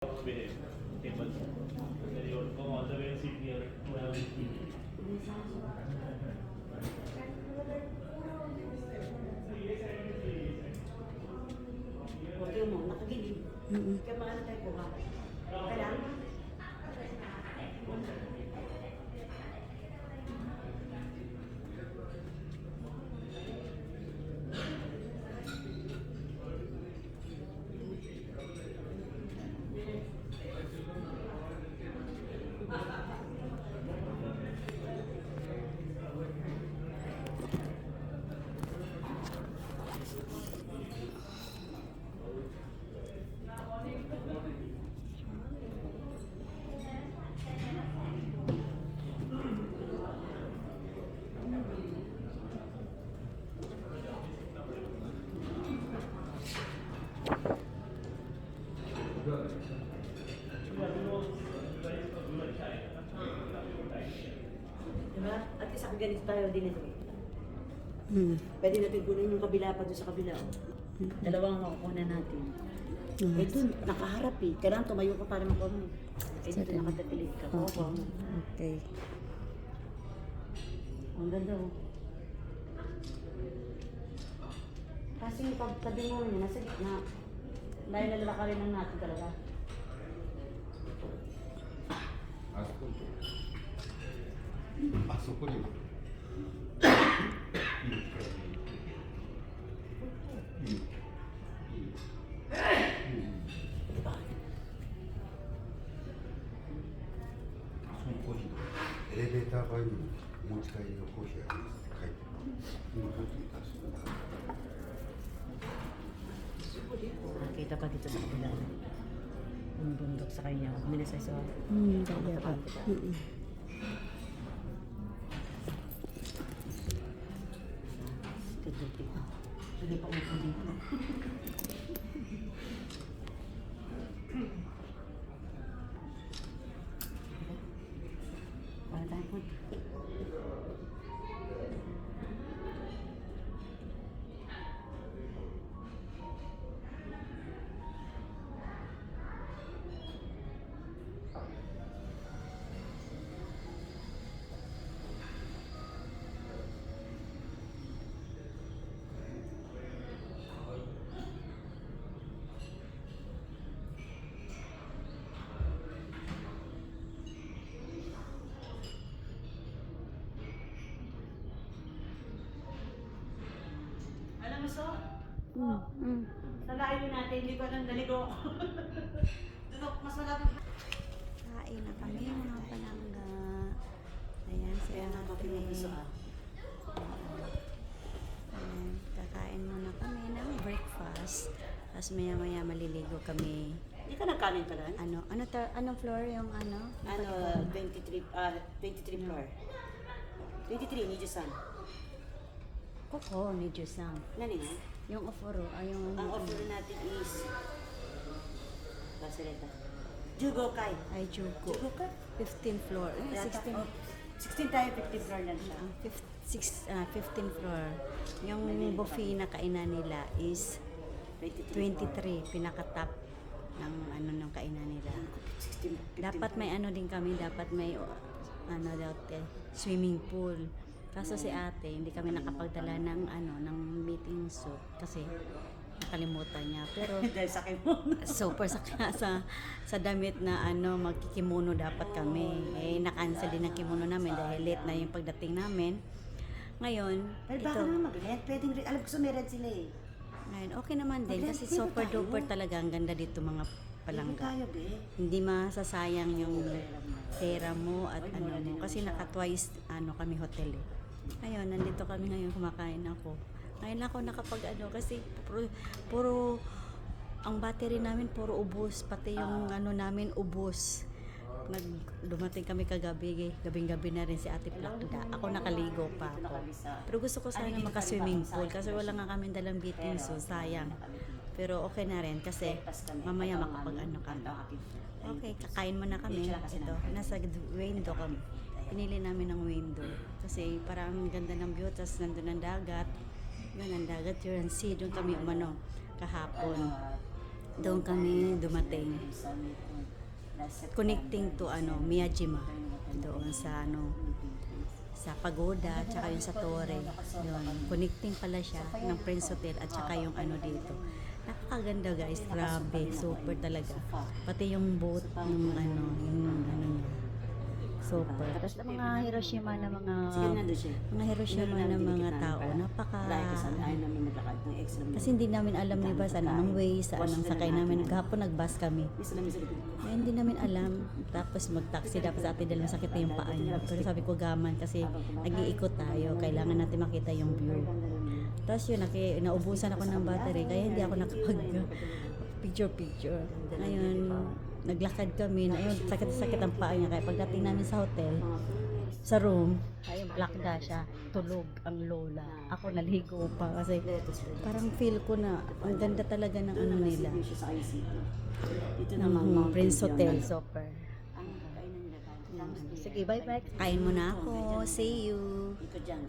behave table. Then you would come all the way and sit here to have this meeting. Hotel mo, nakagilid. Kaya mga ano tayo po ha? Kailangan? Diba? At least ako ganito tayo din ito. Pwede natin kunin yung kabila pa doon sa kabila. Dalawang makukunan natin. Eh doon, nakaharap eh. Kailangan tumayo ka para makuha. Eh dito nakatagilid ka. Okay. Ang ganda oh. Kasi yung pagtabi mo niya, nasa gitna. Dahil nalalakarin lang natin talaga. Pasok ko yun. Diba? そのコーヒー、エレベーター前にお持ち帰りのコーヒーありますって書いてある。今ちょっと出してください。 Nakita pa dito sa kabila. Yung bundok sa kanya. Minasay sa... Kaya ka. Tutupi. Sige pa upo dito. Para tayo po. Alam mo, so? Sa layo natin, hindi ko alam naligo ako. Doon ako mas malapit. Kain na kami mga palangga. Ayan, si Kaya nga ate. gusto ah. Ayan, kakain muna kami ng breakfast. Tapos maya-maya maliligo kami. Hindi ka nagkanin pala? Anong floor yung ano? 23 floor. 23, ni Jusan. Koko ni Jusang. Nani nga? Yung oforo, yung... Ang offer natin is... Basileta. Jugokai. Ay, Jugo. Jugokai? 15th floor. 16. 16 tayo, 15 floor na siya. 15th floor. Yung buffet na kainan nila is 23, pinaka-top ng ng kainan nila. 16, 15 Dapat may din kami, dapat may swimming pool. Kaso si ate, hindi kami nakapagdala ng ng meeting suit kasi nakalimutan niya. Pero dahil sa kimono. super sa damit na magkikimono dapat kami. Eh na-cancel din ang kimono namin dahil late na yung pagdating namin. Ngayon, Pero baka naman mag-red. Pwedeng red. Alam ko sa may red sila eh. ngayon okay naman din kasi Mag-red super tayo. duper talaga ang ganda dito mga Hindi palangga. tayo, be. Hindi masasayang yung pera mo at mo kasi naka-twice kami hotel eh. Ayun, nandito kami ngayon, kumakain ako. Ngayon ako nakapag kasi puro ang battery namin puro ubos, pati yung namin ubos. Dumating kami kagabi, gabing-gabi na rin si Ate Plakda. Ako nakaligo pa ako. Pero gusto ko sana maka-swimming pool kasi wala nga kami dalang bathing suit, sayang. Pero okay na rin kasi mamaya makapag kami. Okay, kakain muna kami. Ito, nasa window kami. Pinili namin ng window kasi parang ganda ng view, tapos nandun ang dagat. Yun ang dagat, yun ang sea. Doon kami kahapon. Doon kami dumating. Connecting to Miyajima. Doon sa sa pagoda, tsaka yung sa Torre. Yun. Connecting pala siya ng Prince Hotel at tsaka yung dito. Napakaganda guys, grabe, super talaga. Pati yung boat, yung super. Tapos mga Hiroshima na mga Hiroshima na mga tao, kasi hindi namin alam ni ba sa anong way, sa anong sakay namin. Gahapon nag-bus kami. Ay, hindi namin alam. Tapos mag-taxi dapat sa atin dahil masakit na yung paa niya. Pero sabi ko gaman kasi nag-iikot tayo. Kailangan natin makita yung view. Tapos yun, naubusan ako ng battery kaya hindi ako picture. Ngayon, naglakad kami. Ayun, sakit-sakit ang paa niya. Kaya pagdating namin sa hotel, sa room, ayun, lakda siya. Tulog ang lola. Ako naligo pa kasi parang feel ko na ang ganda talaga ng nila. Dito naman, Prince Hotel, super. Sige, bye-bye. Kain mo na ako. See you. Ito dyan,